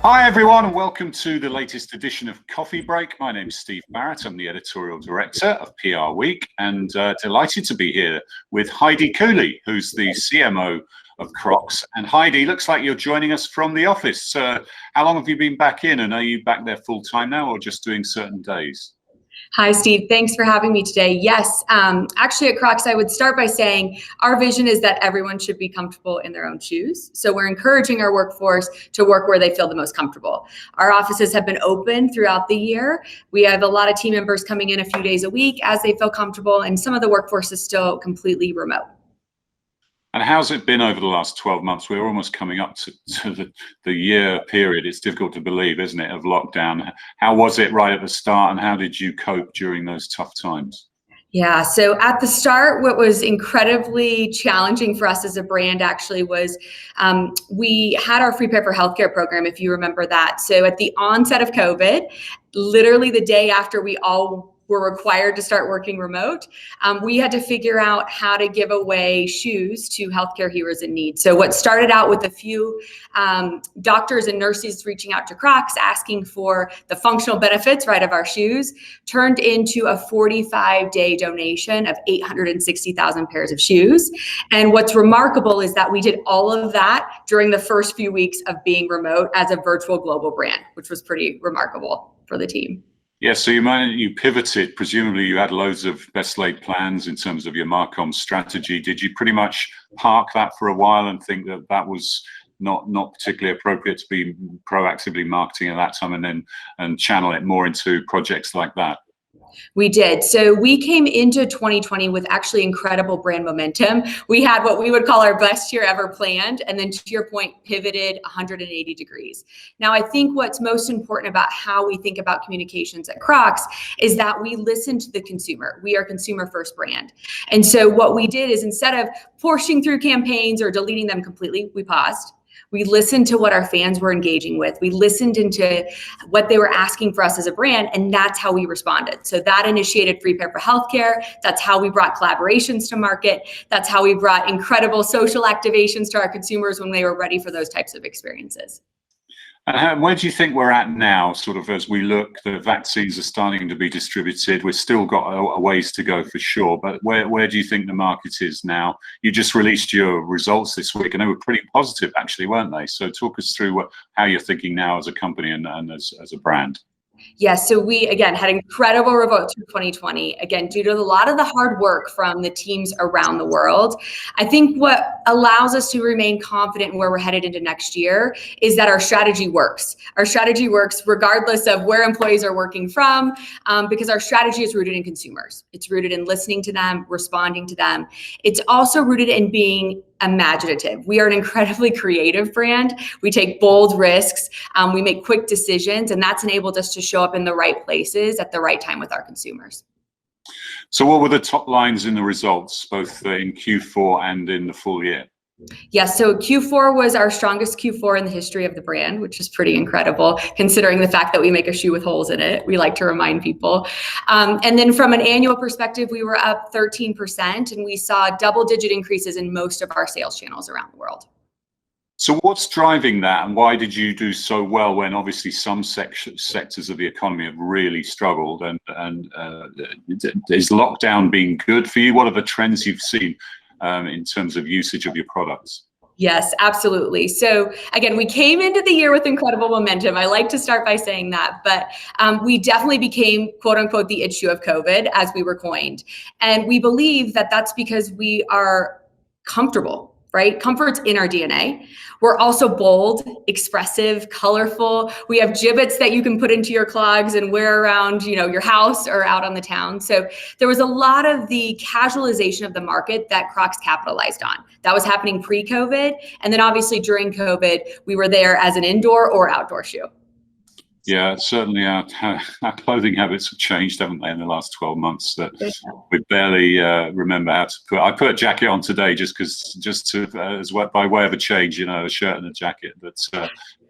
Hi everyone, and welcome to the latest edition of Coffee Break. My name's Steve Barrett. I'm the editorial director of PR Week, and delighted to be here with Heidi Cooley, who's the CMO of Crocs. And Heidi, looks like you're joining us from the office. How long have you been back in, and are you back there full time now, or just doing certain days? Hi, Steve. Thanks for having me today. Yes, actually at Crocs, I would start by saying our vision is that everyone should be comfortable in their own shoes. So we're encouraging our workforce to work where they feel the most comfortable. Our offices have been open throughout the year. We have a lot of team members coming in a few days a week as they feel comfortable, and some of the workforce is still completely remote. And how's it been over the last 12 months? We're almost coming up to the year period. It's difficult to believe, isn't it, of lockdown. How was it right at the start, and how did you cope during those tough times? Yeah, so at the start, what was incredibly challenging for us as a brand actually was we had our Free Pair for Healthcare program, if you remember that. So at the onset of COVID, literally the day after we all were required to start working remote, we had to figure out how to give away shoes to healthcare heroes in need. So what started out with a few doctors and nurses reaching out to Crocs asking for the functional benefits, right, of our shoes, turned into a 45-day donation of 860,000 pairs of shoes. And what's remarkable is that we did all of that during the first few weeks of being remote as a virtual global brand, which was pretty remarkable for the team. Yeah, so you pivoted. Presumably you had loads of best laid plans in terms of your Marcom strategy. Did you pretty much park that for a while and think that that was not particularly appropriate to be proactively marketing at that time, and channel it more into projects like that? We did. So we came into 2020 with actually incredible brand momentum. We had what we would call our best year ever planned, and then to your point, pivoted 180 degrees. Now, I think what's most important about how we think about communications at Crocs is that we listen to the consumer. We are a consumer first brand. And so what we did is, instead of pushing through campaigns or deleting them completely, we paused. We listened to what our fans were engaging with. We listened into what they were asking for us as a brand, and that's how we responded. So that initiated Free Pair for Healthcare. That's how we brought collaborations to market. That's how we brought incredible social activations to our consumers when they were ready for those types of experiences. And where do you think we're at now, sort of as we look? The vaccines are starting to be distributed. We've still got a ways to go for sure, but where do you think the market is now? You just released your results this week, and they were pretty positive, actually, weren't they? So talk us through how you're thinking now as a company and as a brand. Yes, so we, again, had incredible results for 2020, again, due to a lot of the hard work from the teams around the world. I think what allows us to remain confident in where we're headed into next year is that our strategy works. Our strategy works regardless of where employees are working from, because our strategy is rooted in consumers. It's rooted in listening to them, responding to them. It's also rooted in being imaginative. We are an incredibly creative brand. We take bold risks. We make quick decisions, and that's enabled us to show up in the right places at the right time with our consumers. So what were the top lines in the results, both in Q4 and in the full year? Yes, so Q4 was our strongest Q4 in the history of the brand, which is pretty incredible considering the fact that we make a shoe with holes in it. We like to remind people. And then from an annual perspective, we were up 13%, and we saw double-digit increases in most of our sales channels around the world. So what's driving that, and why did you do so well when obviously some sectors of the economy have really struggled? And is lockdown being good for you? What are the trends you've seen in terms of usage of your products? Yes, absolutely. So again, we came into the year with incredible momentum. I like to start by saying that, but we definitely became, quote unquote, the issue of COVID, as we were coined. And we believe that that's because we are comfortable. Right? Comfort's in our DNA. We're also bold, expressive, colorful. We have gibbets that you can put into your clogs and wear around, your house or out on the town. So there was a lot of the casualization of the market that Crocs capitalized on. That was happening pre-COVID. And then obviously during COVID, we were there as an indoor or outdoor shoe. Yeah, certainly our clothing habits have changed, haven't they, in the last 12 months? That we barely remember how to put. I put a jacket on today just by way of a change, a shirt and a jacket. But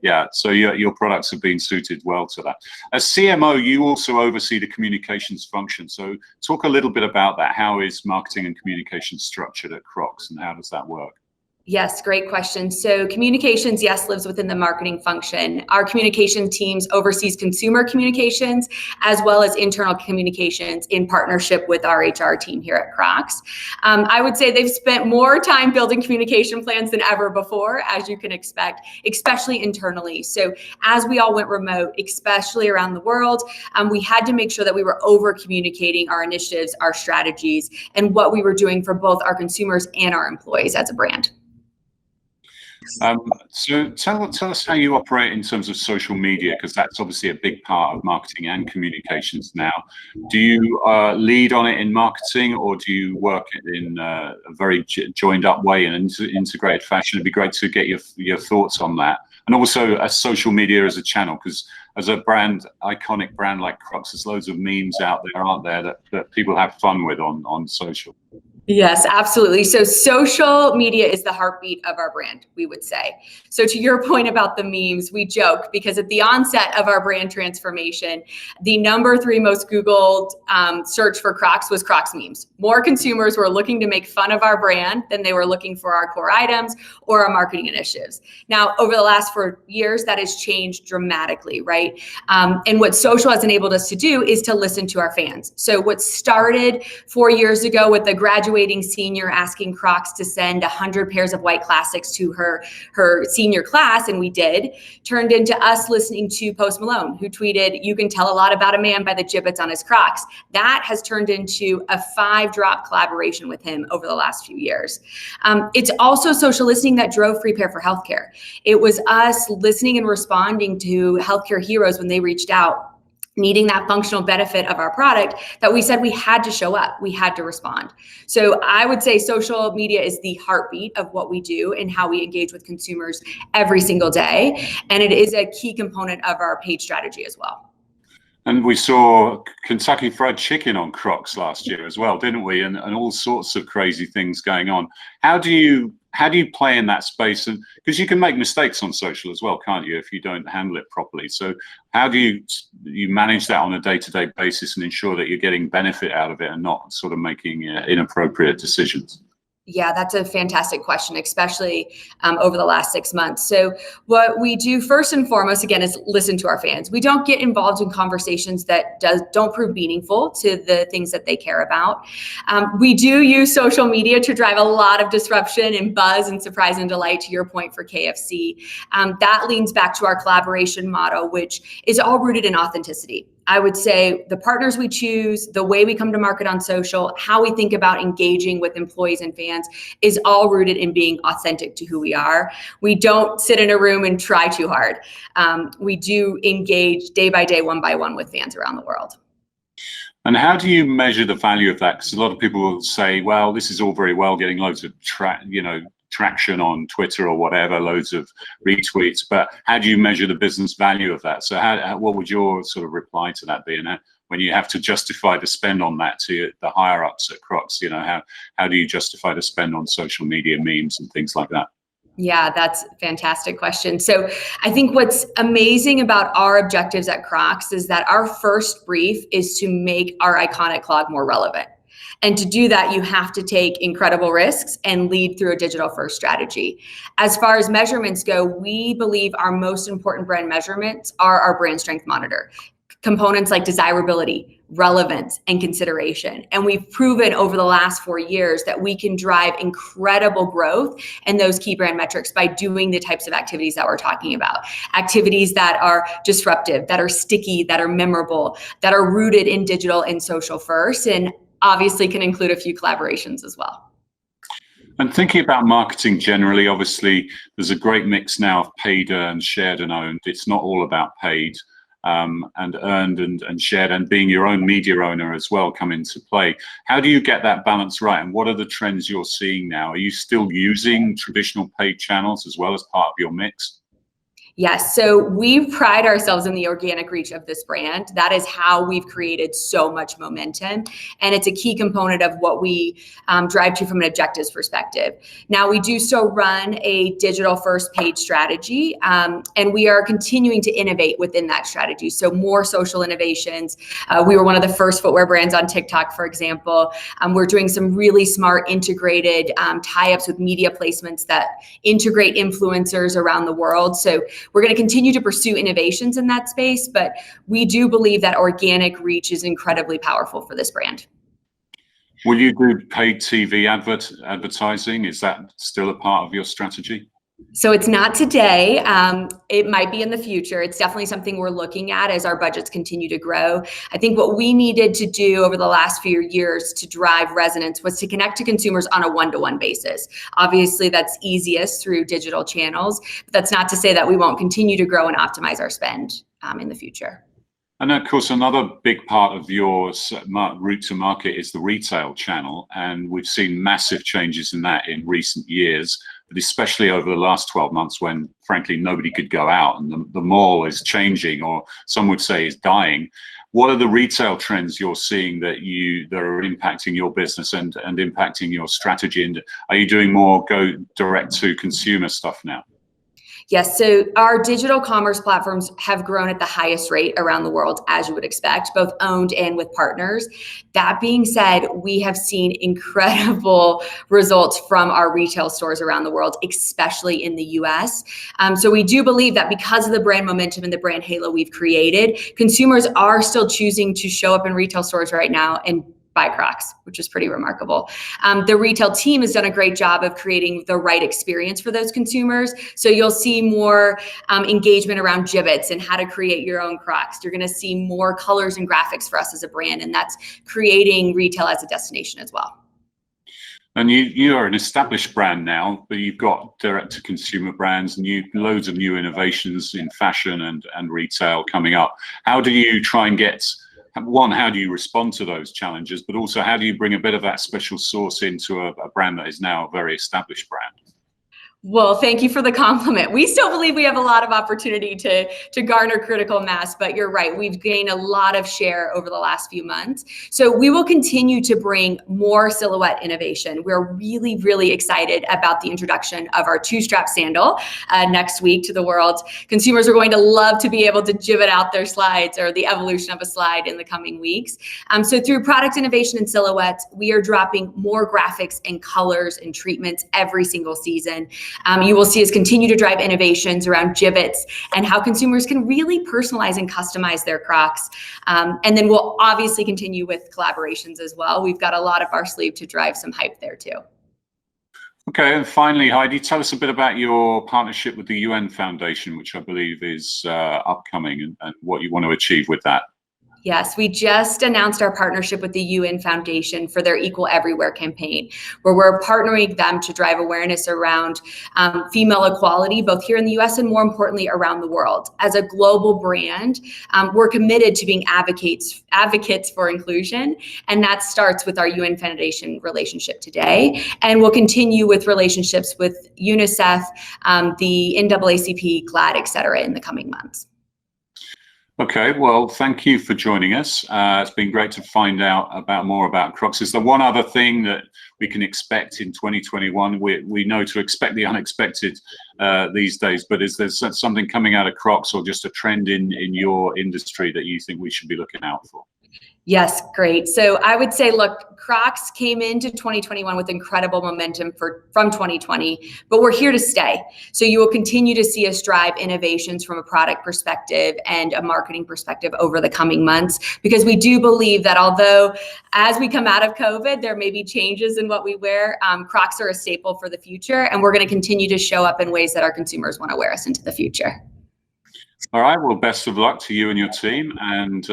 yeah, so your products have been suited well to that. As CMO, you also oversee the communications function. So talk a little bit about that. How is marketing and communications structured at Crocs, and how does that work? Yes, great question. So communications, yes, lives within the marketing function. Our communication teams oversees consumer communications as well as internal communications in partnership with our HR team here at Crocs. I would say they've spent more time building communication plans than ever before, as you can expect, especially internally. So as we all went remote, especially around the world, we had to make sure that we were over communicating our initiatives, our strategies, and what we were doing for both our consumers and our employees as a brand. So tell us how you operate in terms of social media, because that's obviously a big part of marketing and communications now. Do you lead on it in marketing, or do you work in a very joined up way in an integrated fashion? It'd be great to get your thoughts on that. And also social media as a channel, because as a brand, iconic brand like Crocs, there's loads of memes out there, aren't there, that people have fun with on social. Yes, absolutely. So social media is the heartbeat of our brand, we would say. So to your point about the memes, we joke because at the onset of our brand transformation, the number 3 most Googled search for Crocs was Crocs memes. More consumers were looking to make fun of our brand than they were looking for our core items or our marketing initiatives. Now, over the last 4 years, that has changed dramatically, right? And what social has enabled us to do is to listen to our fans. So what started 4 years ago with the graduating senior asking Crocs to send 100 pairs of white classics to her senior class, and we did, turned into us listening to Post Malone, who tweeted, "You can tell a lot about a man by the gibbets on his Crocs." That has turned into a 5-drop collaboration with him over the last few years. It's also social listening that drove Free Pair for Healthcare. It was us listening and responding to healthcare heroes when they reached out, needing that functional benefit of our product, that we said we had to show up, we had to respond. So I would say social media is the heartbeat of what we do and how we engage with consumers every single day. And it is a key component of our paid strategy as well. And we saw Kentucky Fried Chicken on Crocs last year as well, didn't we? And all sorts of crazy things going on. How do you play in that space? And because you can make mistakes on social as well, can't you, if you don't handle it properly? So how do you manage that on a day-to-day basis and ensure that you're getting benefit out of it and not sort of making inappropriate decisions? Yeah, that's a fantastic question, especially over the last 6 months. So what we do first and foremost, again, is listen to our fans. We don't get involved in conversations that don't prove meaningful to the things that they care about. We do use social media to drive a lot of disruption and buzz and surprise and delight, to your point, for KFC. That leans back to our collaboration model, which is all rooted in authenticity. I would say the partners we choose, the way we come to market on social, how we think about engaging with employees and fans is all rooted in being authentic to who we are. We don't sit in a room and try too hard. We do engage day by day, one by one with fans around the world. And how do you measure the value of that? Because a lot of people will say, well, this is all very well, getting loads of traction on Twitter or whatever, loads of retweets, but how do you measure the business value of that? So what would your sort of reply to that be? And when you have to justify the spend on that to the higher ups at Crocs, how do you justify the spend on social media, memes and things like that? Yeah, that's a fantastic question. So I think what's amazing about our objectives at Crocs is that our first brief is to make our iconic clog more relevant. And to do that, you have to take incredible risks and lead through a digital-first strategy. As far as measurements go, we believe our most important brand measurements are our brand strength monitor. Components like desirability, relevance, and consideration. And we've proven over the last 4 years that we can drive incredible growth in those key brand metrics by doing the types of activities that we're talking about. Activities that are disruptive, that are sticky, that are memorable, that are rooted in digital and social first, and obviously can include a few collaborations as well. And thinking about marketing generally, obviously, there's a great mix now of paid, earned, shared, and owned. It's not all about paid. And earned and shared, and being your own media owner as well come into play. How do you get that balance right? And what are the trends you're seeing now? Are you still using traditional paid channels as well as part of your mix? Yes, so we pride ourselves in the organic reach of this brand. That is how we've created so much momentum, and it's a key component of what we drive to from an objectives perspective. Now, we do still run a digital first paid strategy, and we are continuing to innovate within that strategy. So more social innovations. We were one of the first footwear brands on TikTok, for example. We're doing some really smart integrated tie-ups with media placements that integrate influencers around the world. So we're going to continue to pursue innovations in that space, but we do believe that organic reach is incredibly powerful for this brand. Will you do paid TV advertising? Is that still a part of your strategy? So it's not today. It might be in the future. It's definitely something we're looking at as our budgets continue to grow. I think what we needed to do over the last few years to drive resonance was to connect to consumers on a one-to-one basis. Obviously, that's easiest through digital channels, but that's not to say that we won't continue to grow and optimize our spend in the future. And of course, another big part of your route to market is the retail channel. And we've seen massive changes in that in recent years, but especially over the last 12 months when, frankly, nobody could go out and the mall is changing, or some would say is dying. What are the retail trends you're seeing that are impacting your business and impacting your strategy? And are you doing more go direct to consumer stuff now? Yes, so our digital commerce platforms have grown at the highest rate around the world, as you would expect, both owned and with partners. That being said, we have seen incredible results from our retail stores around the world, especially in the US. So we do believe that because of the brand momentum and the brand halo we've created, consumers are still choosing to show up in retail stores right now and buy Crocs, which is pretty remarkable. The retail team has done a great job of creating the right experience for those consumers. So you'll see more engagement around Jibbitz and how to create your own Crocs. You're gonna see more colors and graphics for us as a brand, and that's creating retail as a destination as well. And you are an established brand now, but you've got direct-to-consumer brands, loads of new innovations in fashion and retail coming up. How do you try and how do you respond to those challenges, but also how do you bring a bit of that special sauce into a brand that is now a very established brand? Well, thank you for the compliment. We still believe we have a lot of opportunity to garner critical mass, but you're right. We've gained a lot of share over the last few months. So we will continue to bring more silhouette innovation. We're really, really excited about the introduction of our two-strap sandal next week to the world. Consumers are going to love to be able to jibbit out their slides or the evolution of a slide in the coming weeks. So through product innovation and silhouettes, we are dropping more graphics and colors and treatments every single season. You will see us continue to drive innovations around Jibbitz and how consumers can really personalize and customize their Crocs. And then we'll obviously continue with collaborations as well. We've got a lot up our sleeve to drive some hype there too. Okay, and finally, Heidi, tell us a bit about your partnership with the UN Foundation, which I believe is upcoming, and what you want to achieve with that. Yes, we just announced our partnership with the UN Foundation for their Equal Everywhere campaign, where we're partnering them to drive awareness around female equality, both here in the US and more importantly, around the world. As a global brand, we're committed to being advocates for inclusion, and that starts with our UN Foundation relationship today. And we'll continue with relationships with UNICEF, the NAACP, GLAAD, et cetera, in the coming months. Okay, well, thank you for joining us. It's been great to find out more about Crocs. Is there one other thing that we can expect in 2021? We know to expect the unexpected these days, but is there something coming out of Crocs or just a trend in your industry that you think we should be looking out for? Yes, great. So I would say, look, Crocs came into 2021 with incredible momentum from 2020, but we're here to stay. So you will continue to see us drive innovations from a product perspective and a marketing perspective over the coming months, because we do believe that although as we come out of COVID, there may be changes in what we wear, Crocs are a staple for the future, and we're going to continue to show up in ways that our consumers want to wear us into the future. All right, well, best of luck to you and your team, and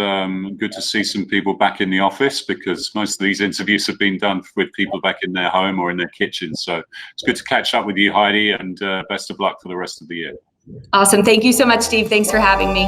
good to see some people back in the office, because most of these interviews have been done with people back in their home or in their kitchen. So it's good to catch up with you, Heidi, and best of luck for the rest of the year. Awesome. Thank you so much, Steve. Thanks for having me.